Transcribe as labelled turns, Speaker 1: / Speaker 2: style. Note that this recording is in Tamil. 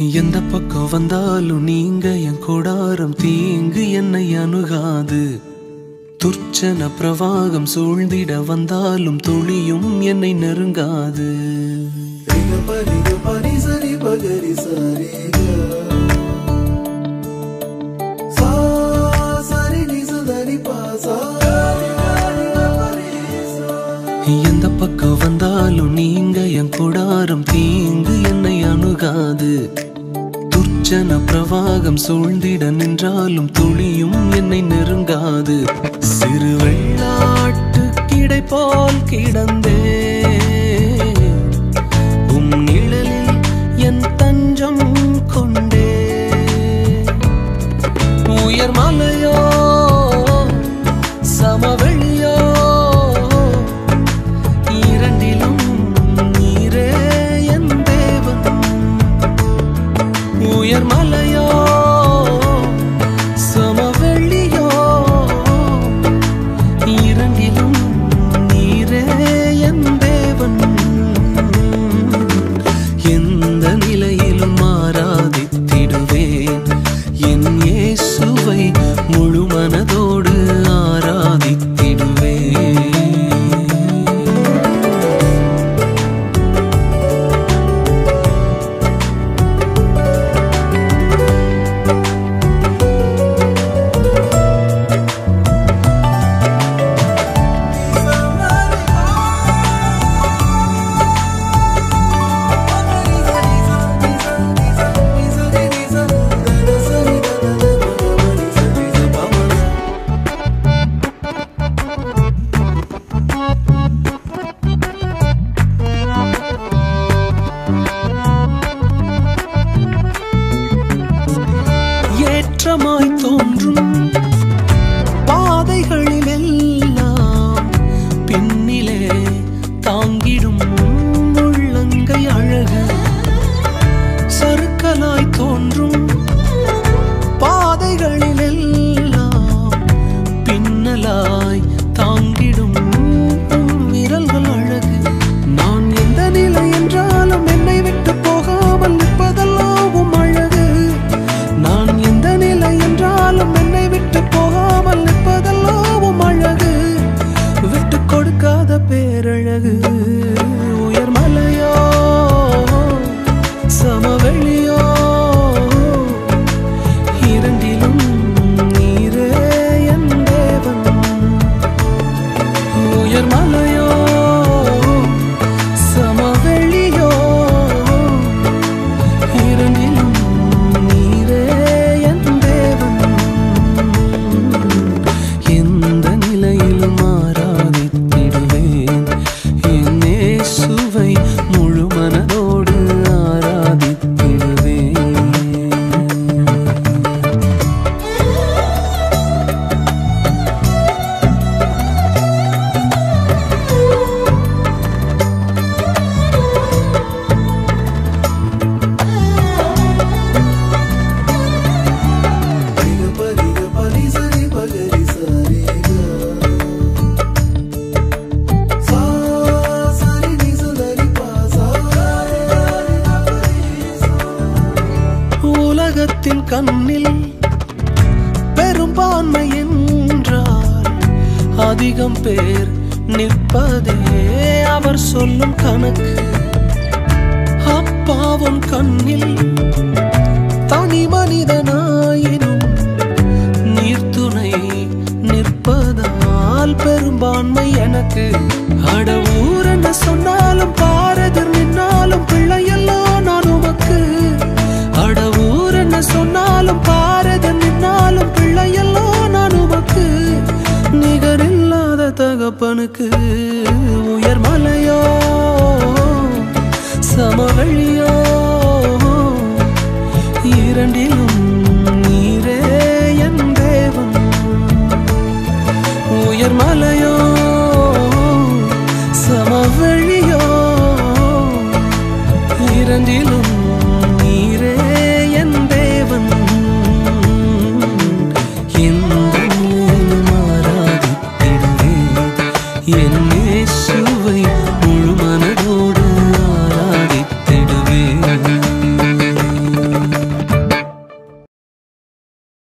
Speaker 1: எந்த பக்கம் வந்தாலும் நீங்க என் கொடாரம் தீங்கு என்னை அணுகாது. துர்ச்சன பிரவாகம் சூழ்ந்திட வந்தாலும் துளியும் என்னை நெருங்காது. எந்த பக்கம் வந்தாலும் நீங்க என் கொடாரம் தீங்கு என்னை அணுகாது. துர்ச்சன பிரவாகம் சூழ்ந்திட நின்றாலும் துளியும் என்னை நெருங்காது. சிறு வெள்ளாட்டு கிடை போல் கிடந்தே உம் நிழலில் என் தஞ்சம் கொண்டே. உயர் மலையோ சமவெளியோ இரண்டிலும் நீரே என் தேவன். உயர் மலையோ சமவெளியோ இரண்டிலும் நீரே என் தேவன். எந்த நிலையிலும் ஆராதித்திடுவேன் என் இயேசுவை முழு மனதோடு ஆராதித்திடுவேன். ஏற்றமாய் தோன்றும் பாதைகளில் எல்லாம் பின்னிலே தாங்கிடும் உள்ளங்கை அழகு. சறுக்கலாய் தோன்றும் பாதைகளில் எல்லாம் பின்னலாய் தாங்கிடும் விரல்கள் அழகு. நான் எந்த நிலை என்றாலும் என்னை விட்டு போகாமல் நிற்பதெல்லாம் அழகு. நான் எந்த நிலை என்றாலும் என்னை விட்டு போகாமல் நிற்பதெல்லாம் அழகு. விட்டு கொடுக்காத பேரழகு. உயர் மலையோ சமவெளியோ இரண்டிலும் நீரே என் தேவன். உயர் மலையோ சமவெளியோ இரண்டிலும் நீரே என் தேவன். எந்த நிலையிலும் ஆராதித்திடுவேன் என் இயேசுவை முழு மனதோடு ஆராதித்திடுவேன். உலகத்தின் கண்ணில் பெரும்பான்மை என்றால் அதிகம் பேர் நிற்பதே அவர் சொல்லும் கணக்கு. அப்பாவும் கண்ணில் தனி மனிதனாயினும் நீர்த்துணை நிற்பதால் பெரும்பான்மை எனக்கு. அட ஊர் என்ன சொன்னாலும் பாரதர் நின்னாலும் பிள்ளையெல்லாம் நான் உமக்கு. அட ஊர் என்ன சொன்னாலும் பாரதர் நின்னாலும் பிள்ளையெல்லாம் நான் உமக்கு. நிகரில்லாத தகப்பனுக்கு. உயர் மலையோ சமவெளியோ இரண்டிலும் நீரே என் தேவன். உயர் மலையோ சமவெளியோ இரண்டிலும் நீரே என் தேவன். எந்த நிலையிலும் ஆராதித்திடுவேன் என் இயேசு